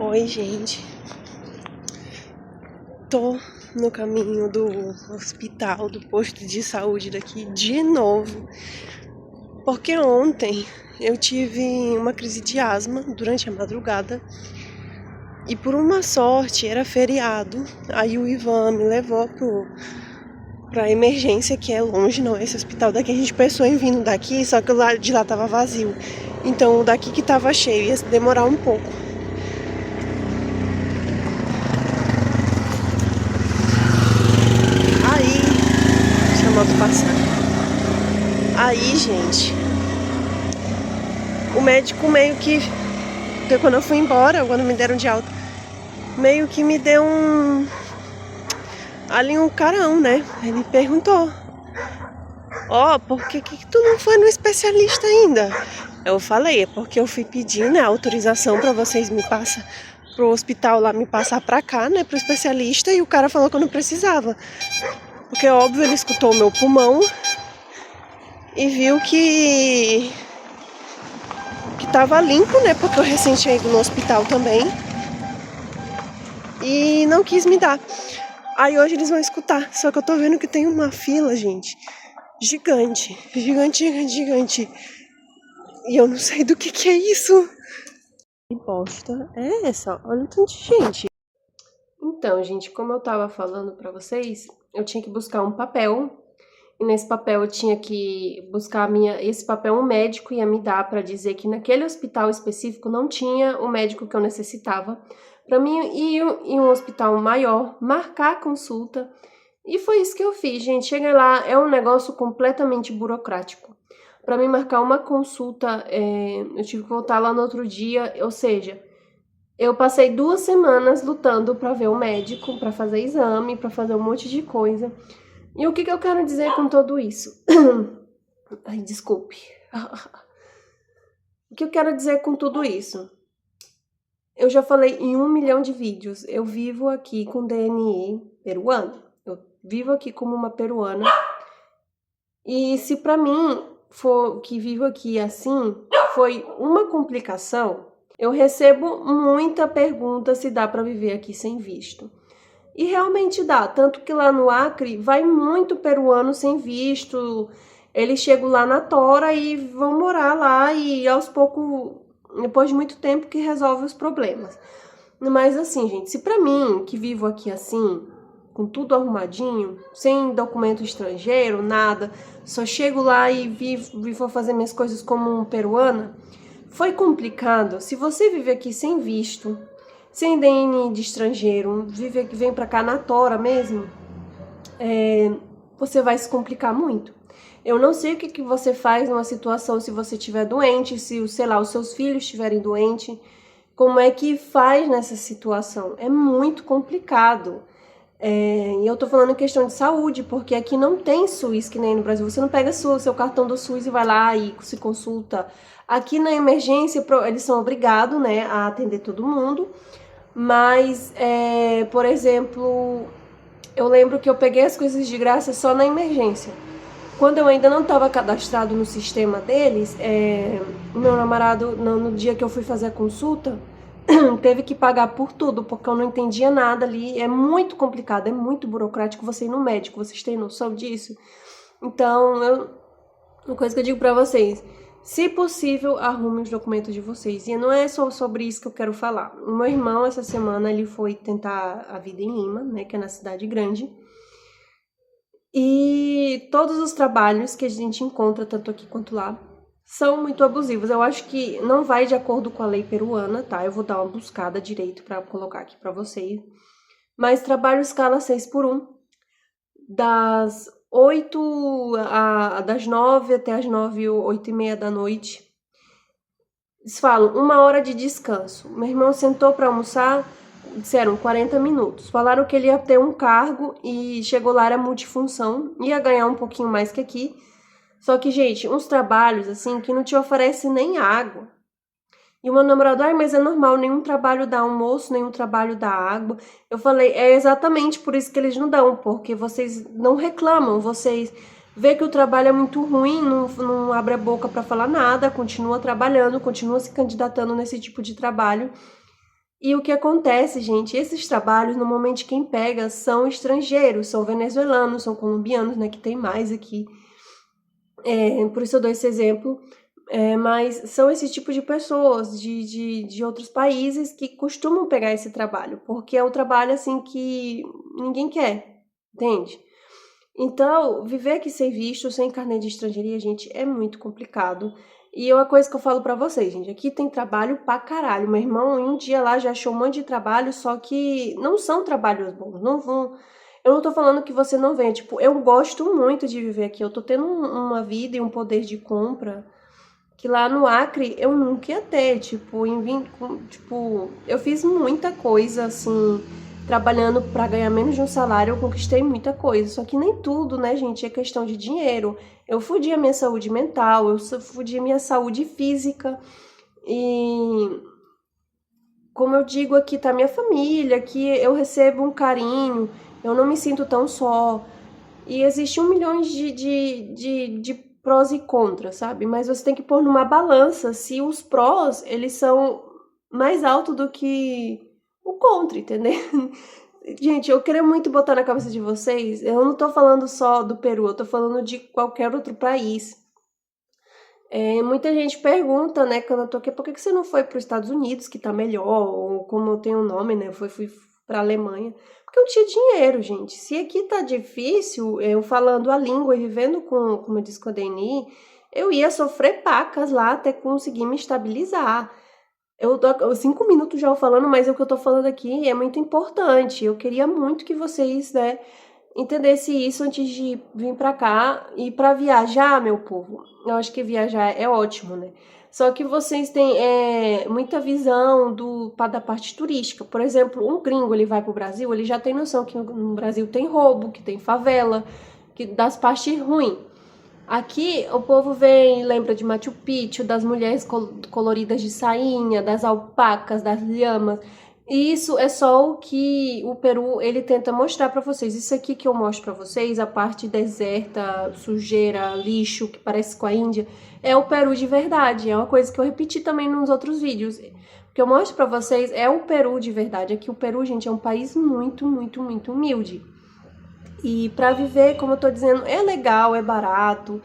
Oi, gente. Tô no caminho do hospital, do posto de saúde daqui de novo, porque ontem eu tive uma crise de asma durante a madrugada e por uma sorte era feriado. Aí o Ivan me levou pra emergência, que é longe, não é esse hospital daqui. A gente pensou em vindo daqui, só que o lado de lá tava vazio. Então o daqui que tava cheio ia demorar um pouco. Aí, deixa a moto passar. Aí, gente, o médico meio que, quando eu fui embora, quando me deram de alta, meio que me deu um carão, né? Ele perguntou: por que tu não foi no especialista ainda? Eu falei: é porque eu fui pedir, né, autorização pra vocês me passar pro hospital lá, me passar pra cá, né, pro especialista, e o cara falou que eu não precisava. Porque, óbvio, ele escutou o meu pulmão e viu que tava limpo, né, porque eu recém tinha ido no hospital também. E não quis me dar. Aí hoje eles vão escutar. Só que eu tô vendo que tem uma fila, gente, gigante. Gigante. E eu não sei do que é isso. Que bosta é essa? Olha o tanto de gente. Então, gente, como eu tava falando pra vocês, eu tinha que buscar um papel. E nesse papel eu tinha que buscar esse papel um médico ia me dar para dizer que naquele hospital específico não tinha o médico que eu necessitava. Para mim ir em um hospital maior, marcar a consulta. E foi isso que eu fiz, gente. Cheguei lá, é um negócio completamente burocrático. Para mim marcar uma consulta, eu tive que voltar lá no outro dia, ou seja, eu passei 2 semanas lutando para ver o médico, para fazer exame, para fazer um monte de coisa. E o que eu quero dizer com tudo isso? Ai, desculpe. O que eu quero dizer com tudo isso? Eu já falei em 1 milhão de vídeos. Eu vivo aqui com DNI peruano. Eu vivo aqui como uma peruana. E se pra mim, for que vivo aqui assim, foi uma complicação, eu recebo muita pergunta se dá pra viver aqui sem visto. E realmente dá, tanto que lá no Acre vai muito peruano sem visto, eles chegam lá na tora e vão morar lá e aos poucos, depois de muito tempo que resolve os problemas. Mas assim, gente, se pra mim, que vivo aqui assim, com tudo arrumadinho, sem documento estrangeiro, nada, só chego lá e vou fazer minhas coisas como peruana, foi complicado. Se você vive aqui sem visto, sem DNI de estrangeiro, vem pra cá na tora mesmo, você vai se complicar muito. Eu não sei o que você faz numa situação se você estiver doente, se, sei lá, os seus filhos estiverem doentes, como é que faz nessa situação? É muito complicado. E eu tô falando em questão de saúde, porque aqui não tem SUS que nem no Brasil. Você não pega seu cartão do SUS e vai lá e se consulta. Aqui na emergência, eles são obrigados, né, a atender todo mundo. Mas, por exemplo, eu lembro que eu peguei as coisas de graça só na emergência. Quando eu ainda não estava cadastrado no sistema deles, meu namorado, no dia que eu fui fazer a consulta, teve que pagar por tudo, porque eu não entendia nada ali. É muito complicado, é muito burocrático você ir no médico, vocês têm noção disso? Então, uma coisa que eu digo pra vocês, se possível, arrume os documentos de vocês. E não é só sobre isso que eu quero falar. O meu irmão, essa semana, ele foi tentar a vida em Lima, né, que é na cidade grande. E todos os trabalhos que a gente encontra, tanto aqui quanto lá, são muito abusivos. Eu acho que não vai de acordo com a lei peruana, tá? Eu vou dar uma buscada direito pra colocar aqui pra vocês. Mas trabalho escala 6x1, das 9 até as 9, 8h30 da noite. Eles falam 1 hora de descanso. Meu irmão sentou para almoçar, disseram 40 minutos. Falaram que ele ia ter um cargo e chegou lá, era multifunção, ia ganhar um pouquinho mais que aqui. Só que, gente, uns trabalhos assim que não te oferece nem água. E o meu namorado, mas é normal, nenhum trabalho dá almoço, nenhum trabalho dá água. Eu falei, é exatamente por isso que eles não dão, porque vocês não reclamam, vocês vê que o trabalho é muito ruim, não abre a boca para falar nada, continua trabalhando, continua se candidatando nesse tipo de trabalho. E o que acontece, gente, esses trabalhos, normalmente quem pega são estrangeiros, são venezuelanos, são colombianos, né, que tem mais aqui. Por isso eu dou esse exemplo. Mas são esse tipo de pessoas de outros países que costumam pegar esse trabalho, porque é um trabalho, assim, que ninguém quer, entende? Então, viver aqui sem visto, sem carnê de estrangeiria, gente, é muito complicado. E é uma coisa que eu falo pra vocês, gente, aqui tem trabalho pra caralho. Meu irmão, em um dia lá, já achou um monte de trabalho, só que não são trabalhos bons, não vão... Eu não tô falando que você não venha, tipo, eu gosto muito de viver aqui, eu tô tendo uma vida e um poder de compra que lá no Acre eu nunca ia ter, tipo, tipo, eu fiz muita coisa, assim, trabalhando para ganhar menos de um salário, eu conquistei muita coisa, só que nem tudo, né, gente, é questão de dinheiro. Eu fudi a minha saúde mental, eu fudi a minha saúde física, e como eu digo, aqui tá minha família, que eu recebo um carinho, eu não me sinto tão só. E existe 1 milhão de prós e contras, sabe? Mas você tem que pôr numa balança se os prós, eles são mais altos do que o contra, entendeu? Gente, eu queria muito botar na cabeça de vocês, eu não tô falando só do Peru, eu tô falando de qualquer outro país. Muita gente pergunta, né, quando eu tô aqui, por que você não foi para os Estados Unidos, que tá melhor, ou como tem o nome, né, fui pra Alemanha. Porque eu não tinha dinheiro, gente. Se aqui tá difícil, eu falando a língua e vivendo com, como eu disse com a Deni, eu ia sofrer pacas lá até conseguir me estabilizar. Eu tô 5 minutos já falando, mas o que eu tô falando aqui é muito importante. Eu queria muito que vocês, né, entendesse isso antes de vir pra cá. E pra viajar, meu povo, eu acho que viajar é ótimo, né? Só que vocês têm muita visão da parte turística. Por exemplo, um gringo, ele vai pro Brasil, ele já tem noção que no Brasil tem roubo, que tem favela, que das partes ruins. Aqui o povo vem e lembra de Machu Picchu, das mulheres coloridas de sainha, das alpacas, das lhamas. E isso é só o que o Peru ele tenta mostrar para vocês. Isso aqui que eu mostro para vocês, a parte deserta, sujeira, lixo, que parece com a Índia, é o Peru de verdade. É uma coisa que eu repeti também nos outros vídeos. O que eu mostro para vocês é o Peru de verdade. Aqui o Peru, gente, é um país muito, muito, muito humilde. E para viver, como eu tô dizendo, é legal, é barato,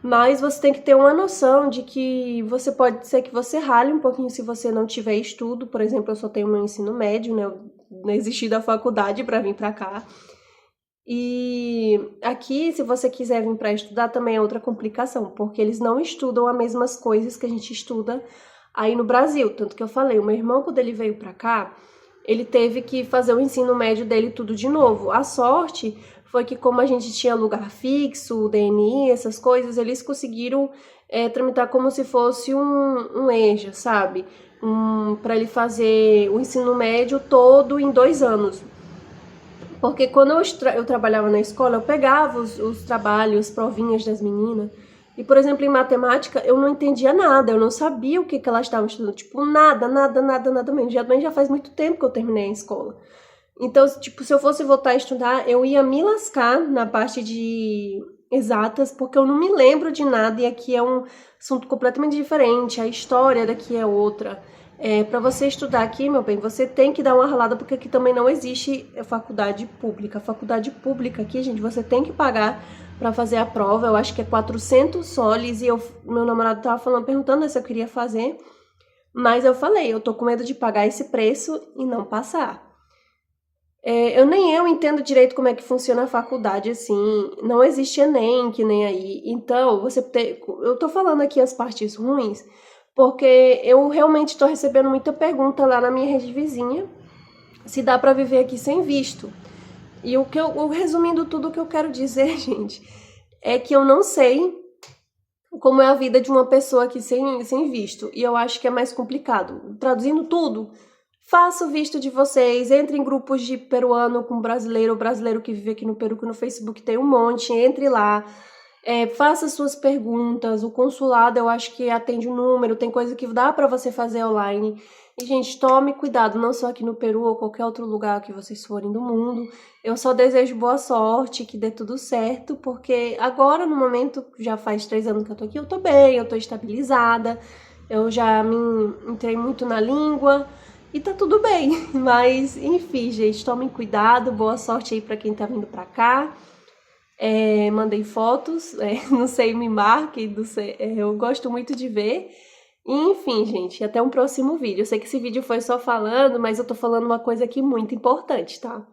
mas você tem que ter uma noção de que você pode ser que você rale um pouquinho se você não tiver estudo. Por exemplo, eu só tenho meu ensino médio, né? Eu desisti da faculdade para vir para cá. E aqui, se você quiser vir para estudar, também é outra complicação, porque eles não estudam as mesmas coisas que a gente estuda aí no Brasil. Tanto que eu falei, o meu irmão, quando ele veio para cá, ele teve que fazer o ensino médio dele tudo de novo. A sorte foi que, como a gente tinha lugar fixo, DNI, essas coisas, eles conseguiram tramitar como se fosse um EJA, sabe? Para ele fazer o ensino médio todo em 2 anos. Porque quando eu trabalhava na escola, eu pegava os trabalhos, as provinhas das meninas. E, por exemplo, em matemática, eu não entendia nada, eu não sabia o que elas estavam estudando. Tipo, nada, nada, nada, nada mesmo. Já faz muito tempo que eu terminei a escola. Então, tipo, se eu fosse voltar a estudar, eu ia me lascar na parte de exatas, porque eu não me lembro de nada e aqui é um assunto completamente diferente, a história daqui é outra. Para você estudar aqui, meu bem, você tem que dar uma ralada, porque aqui também não existe faculdade pública. Faculdade pública aqui, gente, você tem que pagar para fazer a prova. Eu acho que é 400 soles e meu namorado tava perguntando se eu queria fazer, mas eu falei, eu tô com medo de pagar esse preço e não passar. Nem eu entendo direito como é que funciona a faculdade, assim, não existe Enem, que nem aí. Então, eu tô falando aqui as partes ruins, porque eu realmente tô recebendo muita pergunta lá na minha rede vizinha, se dá pra viver aqui sem visto. E resumindo tudo o que eu quero dizer, gente, é que eu não sei como é a vida de uma pessoa aqui sem visto, e eu acho que é mais complicado. Traduzindo tudo, faça o visto de vocês, entre em grupos de peruano com brasileiro, ou brasileiro que vive aqui no Peru, que no Facebook tem um monte, entre lá, faça suas perguntas, o consulado eu acho que atende o número, tem coisa que dá pra você fazer online. E, gente, tome cuidado, não só aqui no Peru ou qualquer outro lugar que vocês forem do mundo. Eu só desejo boa sorte, que dê tudo certo, porque agora, no momento, já faz 3 anos que eu tô aqui, eu tô bem, eu tô estabilizada, eu já me entrei muito na língua. e tá tudo bem. Mas, enfim, gente, tomem cuidado, boa sorte aí pra quem tá vindo pra cá. Mandei fotos, não sei, me marque, não sei, eu gosto muito de ver. Enfim, gente, até um próximo vídeo. Eu sei que esse vídeo foi só falando, mas eu tô falando uma coisa aqui muito importante, tá?